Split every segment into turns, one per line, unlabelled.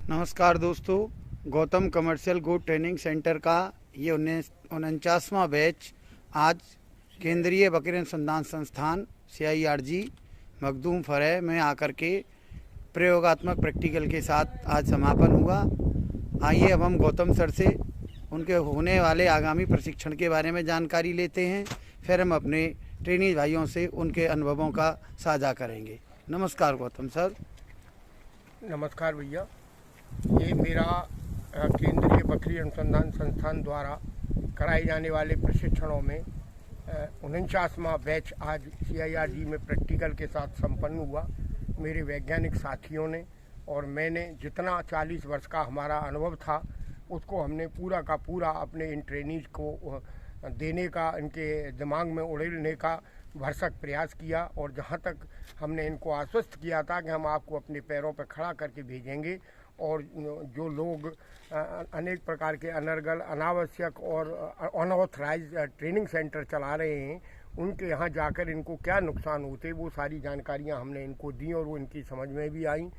नमस्कार दोस्तों, Gautam commercial good training centre का ये 49वां बैच आज केंद्रीय बकरी अनुसंधान संस्थान CIRG मखदूम फरह में आकर के प्रयोगात्मक प्रैक्टिकल के साथ आज समापन हुआ। आइए अब हम गौतम सर से उनके होने वाले आगामी प्रशिक्षण के बारे में जानकारी लेते हैं, फिर हम अपने ट्रेनी भाइयों से उनके अनुभवों का साझा करेंगे। नमस्कार गौतम सर।
नमस्कार भैया। ये मेरा केंद्रीय बकरी अनुसंधान संस्थान द्वारा कराए जाने वाले प्रशिक्षणों में 49वां बैच आज CIRG में प्रैक्टिकल के साथ संपन्न हुआ। मेरे वैज्ञानिक साथियों ने और मैंने जितना 40 वर्ष का हमारा अनुभव था उसको हमने पूरा का पूरा अपने इन ट्रेनीज को देने का, इनके दिमाग में उड़ेलने का भरसक प्रयास किया। और जहाँ तक हमने इनको आश्वस्त किया था कि हम आपको अपने पैरों पर खड़ा करके भेजेंगे और जो लोग अनेक प्रकार के अनर्गल, अनावश्यक और अनऑथराइज ट्रेनिंग सेंटर चला रहे हैं, उनके यहाँ जाकर इनको क्या नुकसान होते, वो सारी जानकारियाँ हमने इनको दी और वो इनकी समझ में भी आई।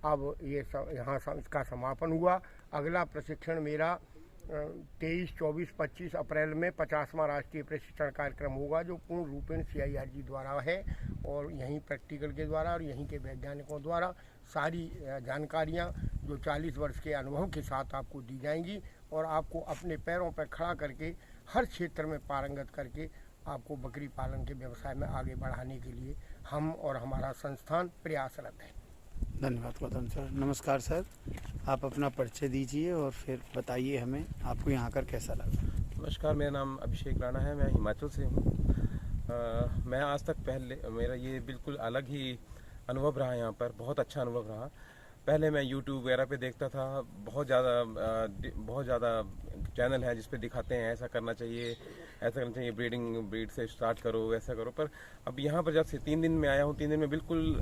अब ये यहाँ इसका समापन हुआ। अगला प्रशिक्षण मेरा 23, 24, 25 अप्रैल में 50वां राष्ट्रीय प्रशिक्षण कार्यक्रम होगा, जो पूर्ण रूपेण CIRG द्वारा है और यहीं प्रैक्टिकल के द्वारा और यहीं के वैज्ञानिकों द्वारा सारी जानकारियाँ जो 40 वर्ष के अनुभव के साथ आपको दी जाएंगी और आपको अपने पैरों पर खड़ा करके हर क्षेत्र में पारंगत करके आपको बकरी पालन के व्यवसाय में आगे बढ़ाने के लिए हम और हमारा संस्थान प्रयासरत है।
धन्यवाद गौतम सर। नमस्कार सर, आप अपना परिचय दीजिए और फिर बताइए हमें आपको यहाँ आकर कैसा लगा।
नमस्कार, मेरा नाम अभिषेक राणा है, मैं हिमाचल से हूँ। मैं आज तक मेरा ये बिल्कुल अलग ही अनुभव रहा। यहाँ पर बहुत अच्छा अनुभव रहा। पहले मैं YouTube वगैरह पे देखता था, बहुत ज़्यादा चैनल है जिस पे दिखाते हैं ऐसा करना चाहिए, ऐसा करना चाहिए, ब्रीड से स्टार्ट करो, ऐसा करो। पर अब यहाँ पर जब से 3 दिन में आया हूँ, 3 दिन में बिल्कुल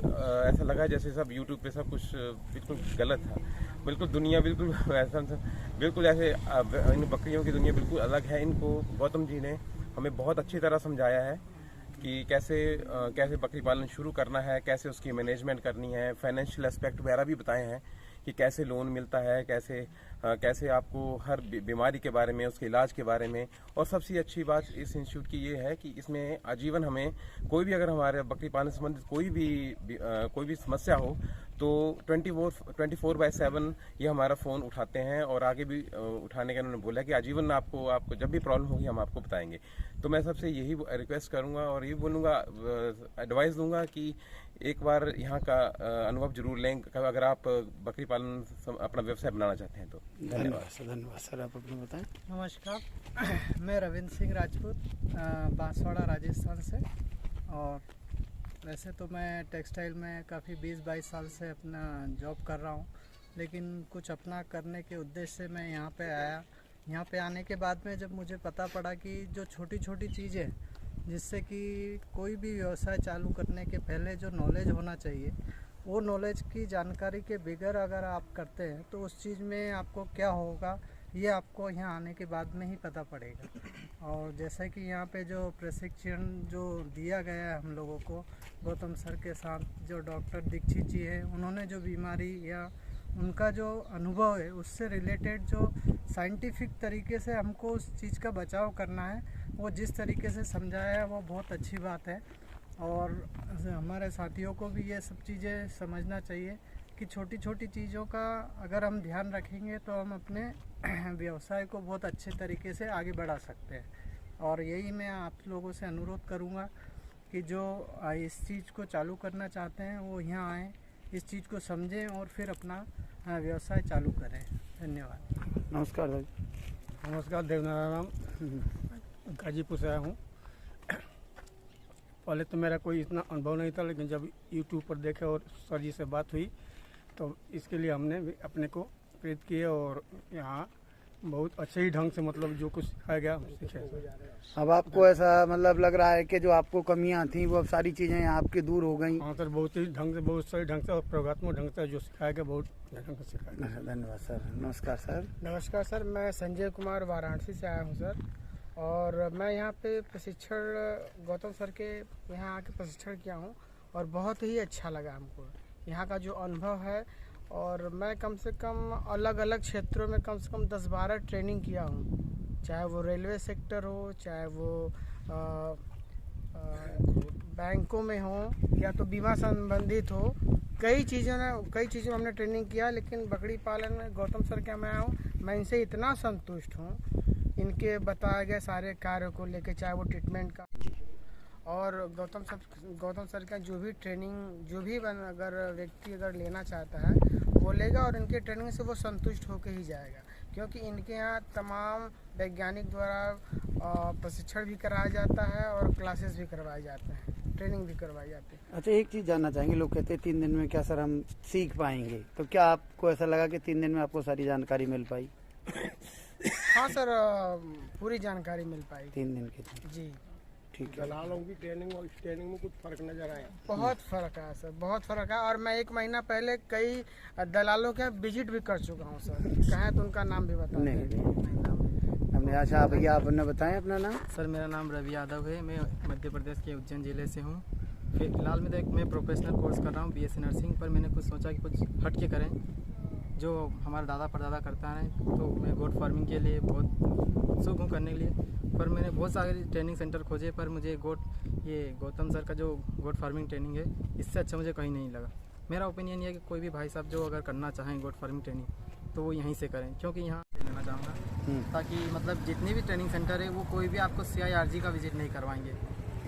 ऐसा लगा जैसे सब YouTube पे सब कुछ बिल्कुल गलत था। बिल्कुल दुनिया बिल्कुल ऐसे इन बकरियों की दुनिया बिल्कुल अलग है। इनको गौतम जी ने हमें बहुत अच्छी तरह समझाया है कि कैसे बकरी पालन शुरू करना है, कैसे उसकी मैनेजमेंट करनी है, फाइनेंशियल एस्पेक्ट वगैरह भी बताए हैं कि कैसे लोन मिलता है, कैसे आपको हर बीमारी के बारे में, उसके इलाज के बारे में। और सबसे अच्छी बात इस इंस्टीट्यूट की ये है कि इसमें आजीवन हमें कोई भी, अगर हमारे बकरी पालन से संबंधित कोई भी समस्या हो तो 24/7 ये हमारा फ़ोन उठाते हैं और आगे भी उठाने का उन्होंने बोला कि आजीवन आपको जब भी प्रॉब्लम होगी हम आपको बताएंगे। तो मैं सबसे यही रिक्वेस्ट करूंगा और ये बोलूँगा, एडवाइस दूंगा कि एक बार यहाँ का अनुभव जरूर लें अगर आप बकरी पालन अपना व्यवसाय बनाना चाहते हैं तो।
धन्यवाद सर। आप अपना बताएं।
नमस्कार, मैं रविंद्र सिंह राजपूत, बांसवाड़ा राजस्थान से। और वैसे तो मैं टेक्सटाइल में काफ़ी 20-22 साल से अपना जॉब कर रहा हूँ, लेकिन कुछ अपना करने के उद्देश्य से मैं यहाँ पे आया। यहाँ पे आने के बाद में जब मुझे पता पड़ा कि जो छोटी छोटी चीज़ें जिससे कि कोई भी व्यवसाय चालू करने के पहले जो नॉलेज होना चाहिए, वो नॉलेज की जानकारी के बगैर अगर आप करते हैं तो उस चीज़ में आपको क्या होगा ये आपको यहाँ आने के बाद में ही पता पड़ेगा। और जैसा कि यहाँ पे जो प्रशिक्षण जो दिया गया है हम लोगों को गौतम सर के साथ, जो डॉक्टर दीक्षित जी हैं, उन्होंने जो बीमारी या उनका जो अनुभव है उससे रिलेटेड जो साइंटिफिक तरीके से हमको उस चीज़ का बचाव करना है, वो जिस तरीके से समझाया है वो बहुत अच्छी बात है। और हमारे साथियों को भी ये सब चीज़ें समझना चाहिए कि छोटी छोटी चीज़ों का अगर हम ध्यान रखेंगे तो हम अपने व्यवसाय को बहुत अच्छे तरीके से आगे बढ़ा सकते हैं। और यही मैं आप लोगों से अनुरोध करूँगा कि जो इस चीज़ को चालू करना चाहते हैं वो यहाँ आएँ, इस चीज़ को समझें और फिर अपना व्यवसाय चालू करें। धन्यवाद।
नमस्कार भाई।
नमस्कार, देवनारायण, गाजीपुर से आया हूँ। पहले तो मेरा कोई इतना अनुभव नहीं था, लेकिन जब YouTube पर देखे और सर जी से बात हुई तो इसके लिए हमने भी अपने को प्रेरित किए और यहाँ बहुत अच्छे ही ढंग से मतलब जो कुछ सिखाया गया सीखे।
अब आपको ऐसा मतलब लग रहा है कि जो आपको कमियां थी वो अब सारी चीज़ें आपकी दूर हो गई?
हाँ सर, बहुत ही ढंग से, बहुत सही ढंग से और प्रयोगात्मक ढंग से जो सिखाया गया, बहुत ढंग से सिखाया गया।
धन्यवाद सर। नमस्कार सर।
नमस्कार सर, मैं संजय कुमार वाराणसी से आया हूँ सर। और मैं यहाँ पे प्रशिक्षण गौतम सर के यहाँ आके प्रशिक्षण किया हूँ और बहुत ही अच्छा लगा हमको। यहाँ का जो अनुभव है और मैं कम से कम अलग अलग क्षेत्रों में कम से कम 10-12 ट्रेनिंग किया हूँ, चाहे वो रेलवे सेक्टर हो, चाहे वो बैंकों में हो या तो बीमा संबंधित हो। कई चीज़ों में हमने ट्रेनिंग किया, लेकिन बकरी पालन में गौतम सर क्या मैं हूँ, मैं इनसे इतना संतुष्ट हूँ, इनके बताए गए सारे कार्यों को लेके, चाहे वो ट्रीटमेंट का और गौतम सर का जो भी ट्रेनिंग अगर व्यक्ति अगर लेना चाहता है वो लेगा और इनके ट्रेनिंग से वो संतुष्ट होकर ही जाएगा, क्योंकि इनके यहाँ तमाम वैज्ञानिक द्वारा प्रशिक्षण भी कराया जाता है और क्लासेस भी करवाए जाते हैं, ट्रेनिंग भी करवाई जाती है।
अच्छा, एक चीज़ जानना चाहेंगे, लोग कहते हैं 3 दिन में क्या सर हम सीख पाएंगे, तो क्या आपको ऐसा लगा कि 3 दिन में आपको सारी जानकारी मिल पाई?
हाँ सर, पूरी जानकारी मिल पाई
3 दिन के लिए।
जी
ठीक है।
दलालों की ट्रेनिंग और इस ट्रेनिंग में कुछ फर्क नजर आया?
बहुत फ़र्क है सर, बहुत फ़र्क है। और मैं 1 महीना पहले कई दलालों के विजिट भी कर चुका हूँ सर, कहें तो उनका नाम भी बता
नहीं,
दें।
हमने अच्छा भैया आपने बताएं अपना नाम।
सर मेरा नाम रवि यादव है, मैं मध्य प्रदेश के उज्जैन ज़िले से हूँ। फिलहाल में तो मैं प्रोफेशनल कोर्स कर रहा हूँ BSc नर्सिंग, पर मैंने कुछ सोचा कि कुछ हट के करें जो हमारा दादा परदादा करता है, तो मैं गोट फार्मिंग के लिए बहुत उत्सुक हूँ करने के लिए। पर मैंने बहुत सारे ट्रेनिंग सेंटर खोजे, पर मुझे ये गौतम सर का जो गोट फार्मिंग ट्रेनिंग है, इससे अच्छा मुझे कहीं नहीं लगा। मेरा ओपिनियन ये है कि कोई भी भाई साहब जो अगर करना चाहें गोट फार्मिंग ट्रेनिंग, तो वो यहीं से करें, क्योंकि यहाँ लेना चाहूँगा ताकि मतलब जितने भी ट्रेनिंग सेंटर है वो कोई भी आपको CIRG का विजिट नहीं करवाएंगे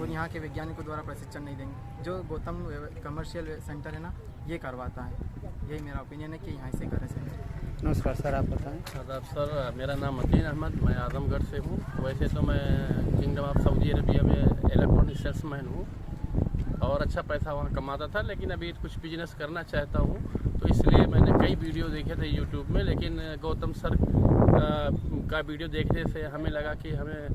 और यहाँ के वैज्ञानिकों द्वारा प्रशिक्षण नहीं देंगे। जो गौतम कमर्शियल सेंटर है ना, ये करवाता है। यही मेरा ओपिनियन है कि यहाँ से करें सेंटर।
नमस्कार सर, आप बताएं।
आदाब सर, मेरा नाम मतीन अहमद, मैं आजमगढ़ से हूँ। वैसे तो मैं किंगडम ऑफ सऊदी अरबिया में इलेक्ट्रॉनिक सेल्समैन हूँ और अच्छा पैसा वहाँ कमाता था, लेकिन अभी कुछ बिजनेस करना चाहता हूँ, तो इसलिए मैंने कई वीडियो देखे थे यूट्यूब में। लेकिन गौतम सर का वीडियो देखने से हमें लगा कि हमें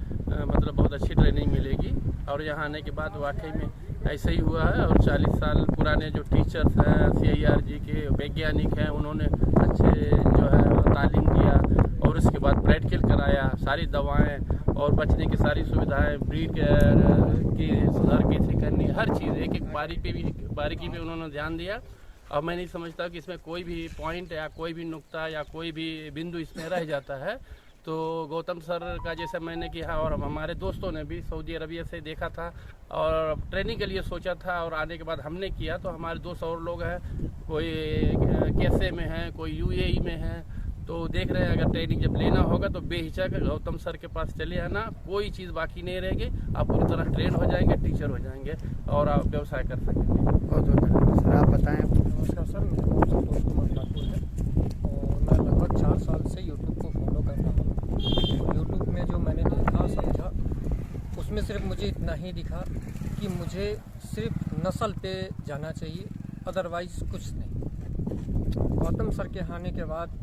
मतलब बहुत अच्छी ट्रेनिंग मिलेगी, और यहाँ आने के बाद वाकई में ऐसा ही हुआ है। और 40 साल पुराने जो टीचर्स हैं, CIRG के वैज्ञानिक हैं, उन्होंने अच्छे जो है तालीम दिया और उसके बाद प्रैक्टिकल कराया, सारी दवाएं और बचने की सारी सुविधाएं, ब्रीड की सुधार कैसे करनी, हर चीज़ एक एक बारीकी पे उन्होंने ध्यान दिया। अब मैं नहीं समझता कि इसमें कोई भी पॉइंट या कोई भी नुक्ता या कोई भी बिंदु इसमें रह जाता है। तो गौतम सर का जैसे मैंने किया और हमारे दोस्तों ने भी सऊदी अरबिया से देखा था और ट्रेनिंग के लिए सोचा था, और आने के बाद हमने किया, तो हमारे दोस्त और लोग हैं, कोई कैसे में हैं, कोई UAE में हैं, तो देख रहे हैं अगर ट्रेनिंग जब लेना होगा तो बेहिचक गौतम सर के पास चले आना, कोई चीज़ बाकी नहीं रहेगी, आप पूरी तरह ट्रेन हो जाएंगे, टीचर हो जाएंगे और आप व्यवसाय कर सकेंगे।
बहुत बहुत धन्यवाद सर, आप बताएं।
नमस्कार सर, मेरा नाम संतोष कुमार ठाकुर है और मैं लगभग 4 साल से यूट्यूब को फॉलो करता हूँ। यूट्यूब में जो मैंने देखा समझा, उसमें सिर्फ मुझे इतना ही दिखा कि मुझे सिर्फ नस्ल पे जाना चाहिए, अदरवाइज़ कुछ नहीं। गौतम सर के आने के बाद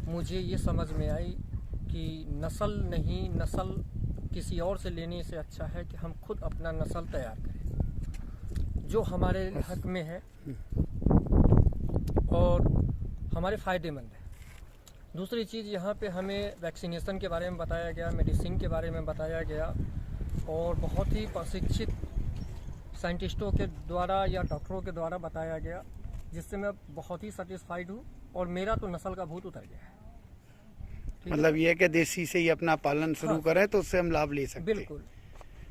मुझे ये समझ में आई कि नस्ल किसी और से लेने से अच्छा है कि हम खुद अपना नस्ल तैयार करें, जो हमारे हक में है और हमारे फ़ायदेमंद है। दूसरी चीज़, यहाँ पे हमें वैक्सीनेशन के बारे में बताया गया, मेडिसिन के बारे में बताया गया और बहुत ही प्रशिक्षित साइंटिस्टों के द्वारा या डॉक्टरों के द्वारा बताया गया, जिससे मैं बहुत ही सेटिस्फाइड हूँ और मेरा तो नस्ल का भूत उतर गया है।
मतलब ये कि देसी से ही अपना पालन शुरू करें तो उससे हम लाभ ले सकते हैं।
बिल्कुल,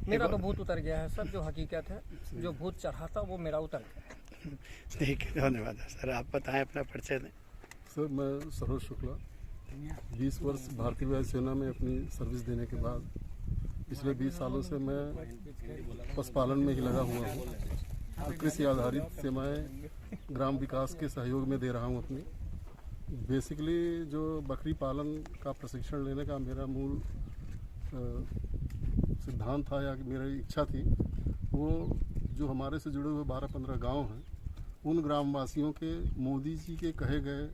मेरा तो भूत उतर गया है सर, जो हकीकत है, जो भूत चढ़ा था वो मेरा उतर गया।
ठीक है, धन्यवाद सर। आप बताएं, अपना परिचय दें।
सर, मैं सरोज शुक्ला, 20 वर्ष भारतीय वायुसेना में अपनी सर्विस देने के बाद पिछले 20 सालों से मैं पशुपालन में ही लगा हुआ हूँ। कृषि आधारित सेवाएं ग्राम विकास के सहयोग में दे रहा हूँ अपनी। बेसिकली जो बकरी पालन का प्रशिक्षण लेने का मेरा मूल सिद्धांत था या मेरी इच्छा थी, वो जो हमारे से जुड़े हुए 12-15 गांव हैं, उन ग्रामवासियों के मोदी जी के कहे गए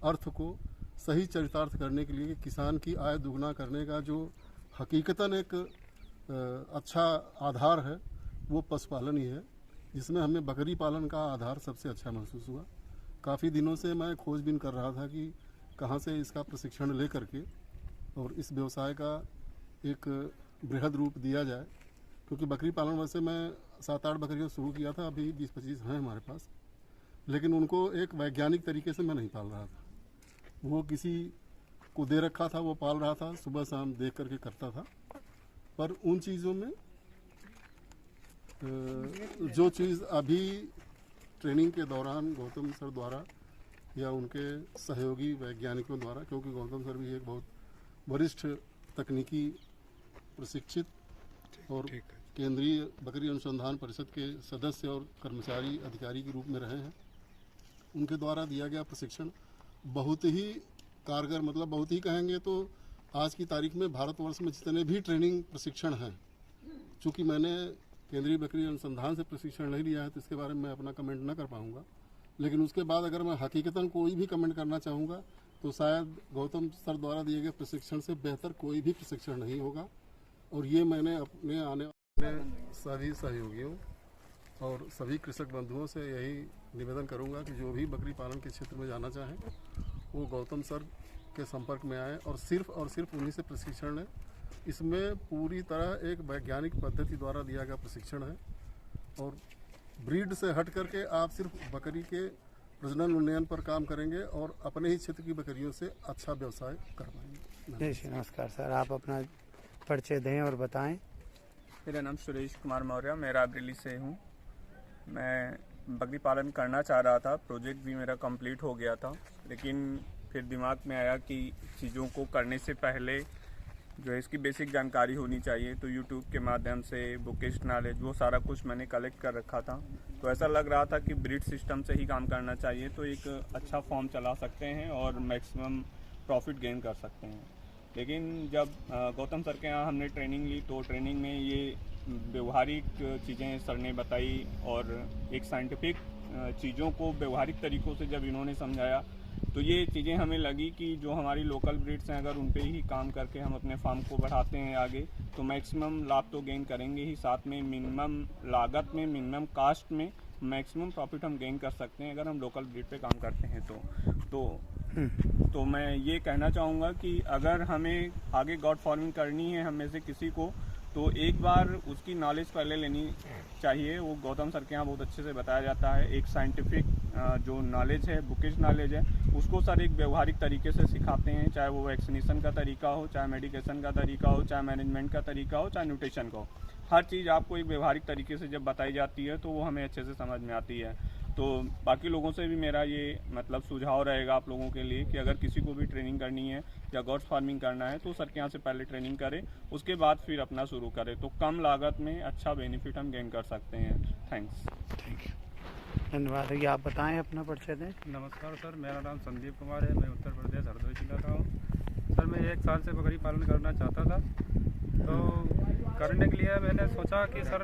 अर्थ को सही चरितार्थ करने के लिए किसान की आय दुगना करने का जो हकीकतन एक अच्छा आधार है, वो पशुपालन ही है, जिसमें हमें बकरी पालन का आधार सबसे अच्छा महसूस हुआ। काफ़ी दिनों से मैं खोजबीन कर रहा था कि कहाँ से इसका प्रशिक्षण ले करके और इस व्यवसाय का एक बृहद रूप दिया जाए, क्योंकि बकरी पालन वैसे मैं 7-8 बकरियाँ शुरू किया था, अभी 20-25 हैं हमारे पास। लेकिन उनको एक वैज्ञानिक तरीके से मैं नहीं पाल रहा था। वो किसी को दे रखा था, वो पाल रहा था, सुबह शाम देख करके करता था। पर उन चीज़ों में जो चीज़ अभी ट्रेनिंग के दौरान गौतम सर द्वारा या उनके सहयोगी वैज्ञानिकों द्वारा, क्योंकि गौतम सर भी एक बहुत वरिष्ठ तकनीकी प्रशिक्षित और केंद्रीय बकरी अनुसंधान परिषद के सदस्य और कर्मचारी अधिकारी के रूप में रहे हैं, उनके द्वारा दिया गया प्रशिक्षण बहुत ही कारगर, मतलब बहुत ही कहेंगे तो आज की तारीख में भारतवर्ष में जितने भी ट्रेनिंग प्रशिक्षण हैं, चूँकि मैंने केंद्रीय बकरी अनुसंधान से प्रशिक्षण नहीं लिया है तो इसके बारे में मैं अपना कमेंट न कर पाऊँगा, लेकिन उसके बाद अगर मैं हकीकतन कोई भी कमेंट करना चाहूँगा तो शायद गौतम सर द्वारा दिए गए प्रशिक्षण से बेहतर कोई भी प्रशिक्षण नहीं होगा। और ये मैंने अपने आने वाले सभी सहयोगियों और सभी कृषक बंधुओं से यही निवेदन करूंगा कि जो भी बकरी पालन के क्षेत्र में जाना चाहें वो गौतम सर के संपर्क में आए और सिर्फ उन्हीं से प्रशिक्षण लें। इसमें पूरी तरह एक वैज्ञानिक पद्धति द्वारा दिया गया प्रशिक्षण है और ब्रीड से हट करके आप सिर्फ बकरी के प्रजनन उन्नयन पर काम करेंगे और अपने ही क्षेत्र की बकरियों से अच्छा व्यवसाय कर पाएंगे।
जी नमस्कार सर, आप अपना परिचय दें और बताएं।
मेरा नाम सुरेश कुमार मौर्य, मैं रायबरेली से हूँ। मैं बकरी पालन करना चाह रहा था, प्रोजेक्ट भी मेरा कंप्लीट हो गया था, लेकिन फिर दिमाग में आया कि चीज़ों को करने से पहले जो है इसकी बेसिक जानकारी होनी चाहिए। तो यूट्यूब के माध्यम से बुकिश नॉलेज वो सारा कुछ मैंने कलेक्ट कर रखा था। तो ऐसा लग रहा था कि ब्रीड सिस्टम से ही काम करना चाहिए, तो एक अच्छा फॉर्म चला सकते हैं और मैक्सिमम प्रॉफिट गेन कर सकते हैं। लेकिन जब गौतम सर के यहाँ हमने ट्रेनिंग ली तो ट्रेनिंग में ये व्यवहारिक चीज़ें सर ने बताई और एक साइंटिफिक चीज़ों को व्यवहारिक तरीक़ों से जब इन्होंने समझाया तो ये चीज़ें हमें लगी कि जो हमारी लोकल ब्रीड्स हैं अगर उन पे ही काम करके हम अपने फार्म को बढ़ाते हैं आगे तो मैक्सिमम लाभ तो गेन करेंगे ही, साथ में मिनिमम लागत में, मिनिमम कास्ट में मैक्सिमम प्रॉफिट हम गेन कर सकते हैं अगर हम लोकल ब्रीड पे काम करते हैं। तो मैं ये कहना चाहूँगा कि अगर हमें आगे गॉड फार्मिंग करनी है हम में से किसी को तो एक बार उसकी नॉलेज पहले लेनी चाहिए। वो गौतम सर के यहाँ बहुत अच्छे से बताया जाता है। एक साइंटिफिक जो नॉलेज है, बुकिश नॉलेज है, उसको सर एक व्यवहारिक तरीके से सिखाते हैं, चाहे वो वैक्सीनेशन का तरीका हो, चाहे मेडिकेशन का तरीका हो, चाहे मैनेजमेंट का तरीका हो, चाहे न्यूट्रिशन का हो। हर चीज़ आपको एक व्यवहारिक तरीके से जब बताई जाती है तो वो हमें अच्छे से समझ में आती है। तो बाकी लोगों से भी मेरा ये मतलब सुझाव रहेगा आप लोगों के लिए कि अगर किसी को भी ट्रेनिंग करनी है या गॉड फार्मिंग करना है तो सर के यहाँ से पहले ट्रेनिंग करें, उसके बाद फिर अपना शुरू करें, तो कम लागत में अच्छा बेनिफिट हम गेन कर सकते हैं। थैंक्स।
धन्यवाद। ये आप बताएं, अपना परिचय दें।
नमस्कार सर, मेरा नाम संदीप कुमार है, मैं उत्तर प्रदेश हरदोई जिला का हूँ। सर मैं 1 साल से बकरी पालन करना चाहता था, तो करने के लिए मैंने सोचा कि सर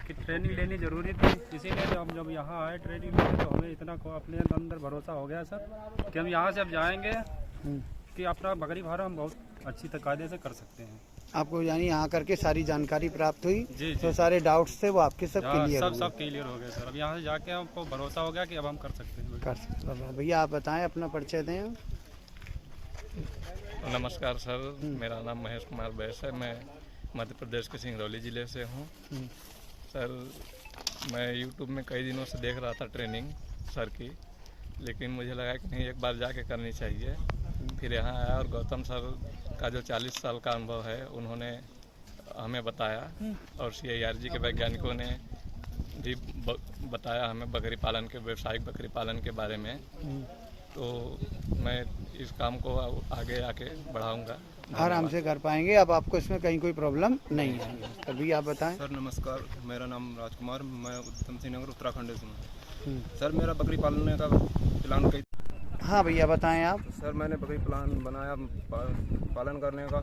कि ट्रेनिंग लेनी ज़रूरी थी, इसीलिए हम जब यहाँ आए ट्रेनिंग लेने तो हमें इतना अपने अंदर भरोसा हो गया सर कि हम यहाँ से अब जाएंगे कि अपना बकरी फार्म हम बहुत अच्छी कायदे से कर सकते हैं।
आपको यानी यहाँ करके सारी जानकारी प्राप्त हुई?
जी,
तो सारे डाउट्स थे वो आपके सब क्लियर
सब क्लियर हो गए सर। अब यहाँ से जाके हमको भरोसा हो गया कि अब हम कर सकते हैं।
कर सकते हैं। भैया आप बताएं, अपना परिचय दें।
नमस्कार सर, मेरा नाम महेश कुमार बैस है, मैं मध्य प्रदेश के सिंगरौली ज़िले से हूँ। सर मैं यूट्यूब में कई दिनों से देख रहा था ट्रेनिंग सर की, लेकिन मुझे लगा कि नहीं एक बार जाके करनी चाहिए। फिर यहाँ आया और गौतम सर का जो 40 साल का अनुभव है उन्होंने हमें बताया और CIRG के वैज्ञानिकों ने भी बताया हमें बकरी पालन के, व्यावसायिक बकरी पालन के बारे में। तो मैं इस काम को आगे आके बढ़ाऊंगा।
आराम से कर पाएंगे, अब आपको इसमें कहीं कोई प्रॉब्लम नहीं है। तभी आप बताएं।
सर नमस्कार, मेरा नाम राजकुमार, मैं उत्तम सिंह नगर उत्तराखंड से हूँ। सर मेरा बकरी पालने का प्लान कई।
हाँ भैया बताएं आप।
सर मैंने बकरी प्लान बनाया पालन करने का,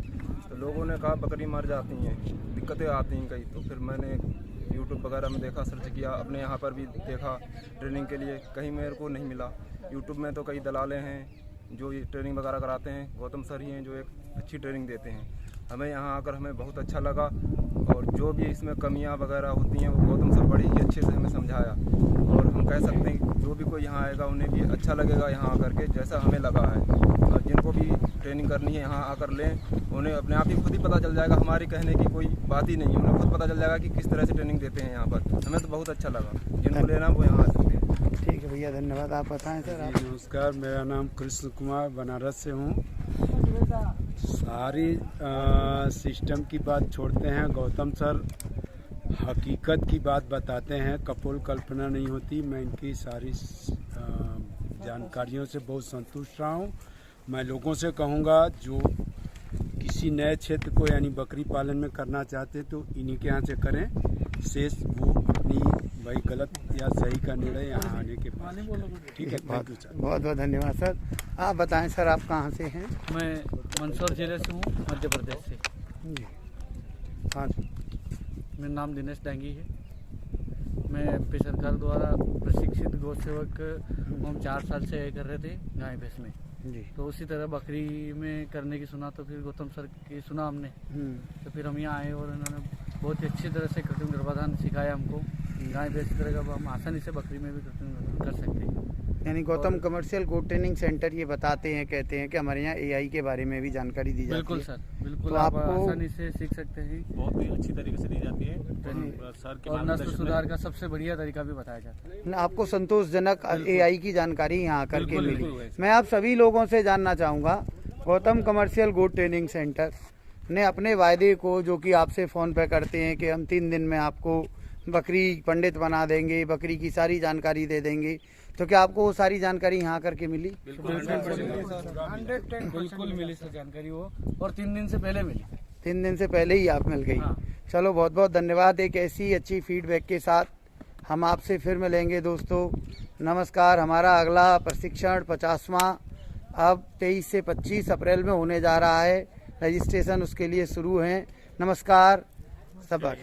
तो लोगों ने कहा बकरी मर जाती हैं, दिक्कतें आती हैं कई। तो फिर मैंने यूट्यूब वगैरह में देखा, सर्च किया, अपने यहाँ पर भी देखा ट्रेनिंग के लिए, कहीं मेरे को नहीं मिला। यूट्यूब में तो कई दलाले हैं जो ये ट्रेनिंग वगैरह कराते हैं, गौतम सर ही हैं जो एक अच्छी ट्रेनिंग देते हैं। हमें यहाँ आकर हमें बहुत अच्छा लगा और जो भी इसमें कमियाँ वगैरह होती हैं वो गौतम सर बड़ी ही अच्छे से हमें समझाया। और हम कह सकते हैं जो भी कोई यहाँ आएगा उन्हें भी अच्छा लगेगा यहाँ आकर के, जैसा हमें लगा है। और जिनको भी ट्रेनिंग करनी है यहाँ आकर लें, उन्हें अपने आप ही खुद ही पता चल जाएगा, हमारी कहने की कोई बात ही नहीं है, उन्हें खुद पता चल जाएगा कि किस तरह से ट्रेनिंग देते हैं यहाँ पर। हमें तो बहुत अच्छा लगा, जिनको लेना वो यहाँ आ सकते हैं।
ठीक है। भैया, धन्यवाद। आप बताएं सर। आप
नमस्कार, मेरा नाम कृष्ण कुमार, बनारस से हूँ। सारी सिस्टम की बात छोड़ते हैं, गौतम सर हकीकत की बात बताते हैं, कपोल कल्पना नहीं होती। मैं इनकी सारी जानकारियों से बहुत संतुष्ट रहा हूँ। मैं लोगों से कहूँगा जो किसी नए क्षेत्र को यानी बकरी पालन में करना चाहते तो इन्हीं के यहाँ से करें, शेष वो अपनी भाई गलत या सही का निर्णय यहाँ आने के बाद। ठीक है,
बहुत बहुत धन्यवाद सर। आप बताएं सर, आप कहाँ से हैं?
मैं मंदसौर जिले से हूँ, मध्य प्रदेश से।
जी हाँ,
मेरा नाम दिनेश डांगी है। मैं एमपी सरकार द्वारा प्रशिक्षित गौ सेवक हम 4 साल से कर रहे थे गाय भैंस में
जी।
तो उसी तरह बकरी में करने की सुना, तो फिर गौतम सर की सुना हमने, तो फिर हम यहाँ आए और इन्होंने बहुत ही अच्छी तरह से कृत्रिम गर्भाधान सिखाया हमको। गाय भैंस की तरह हम आसानी से बकरी में भी कृत्रिम गर्भाधान कर सकते हैं।
यानी गौतम कमर्शियल गोट ट्रेनिंग सेंटर ये बताते हैं, कहते हैं कि हमारे यहाँ AI के बारे में भी जानकारी दी जाती है।
बिल्कुल सर, बिल्कुल।
तो
आप
आपको
आसानी से सीख सकते हैं,
बहुत ही अच्छी तरीके से दी जाती है सर के
और नस्ल सुधार का सबसे बढ़िया तरीका भी बताया जाता है।
आपको संतोषजनक AI की जानकारी यहाँ आकर के मिली। मैं आप सभी लोगों से जानना चाहूँगा, गौतम कमर्शियल गोट ट्रेनिंग सेंटर ने अपने वायदे को, जो कि आपसे फ़ोन पे करते हैं कि हम 3 दिन में आपको बकरी पंडित बना देंगे, बकरी की सारी जानकारी दे देंगे, तो क्या आपको वो सारी जानकारी यहाँ करके मिली?
बिल्कुल मिली सर जानकारी वो, और 3 दिन से पहले मिली।
3 दिन से पहले ही आप मिल गई।
हाँ।
चलो, बहुत बहुत धन्यवाद। एक ऐसी अच्छी फीडबैक के साथ हम आपसे फिर मिलेंगे दोस्तों। नमस्कार। हमारा अगला प्रशिक्षण 50वां अब 23 से 25 अप्रैल में होने जा रहा है। रजिस्ट्रेशन उसके लिए शुरू है। नमस्कार सब।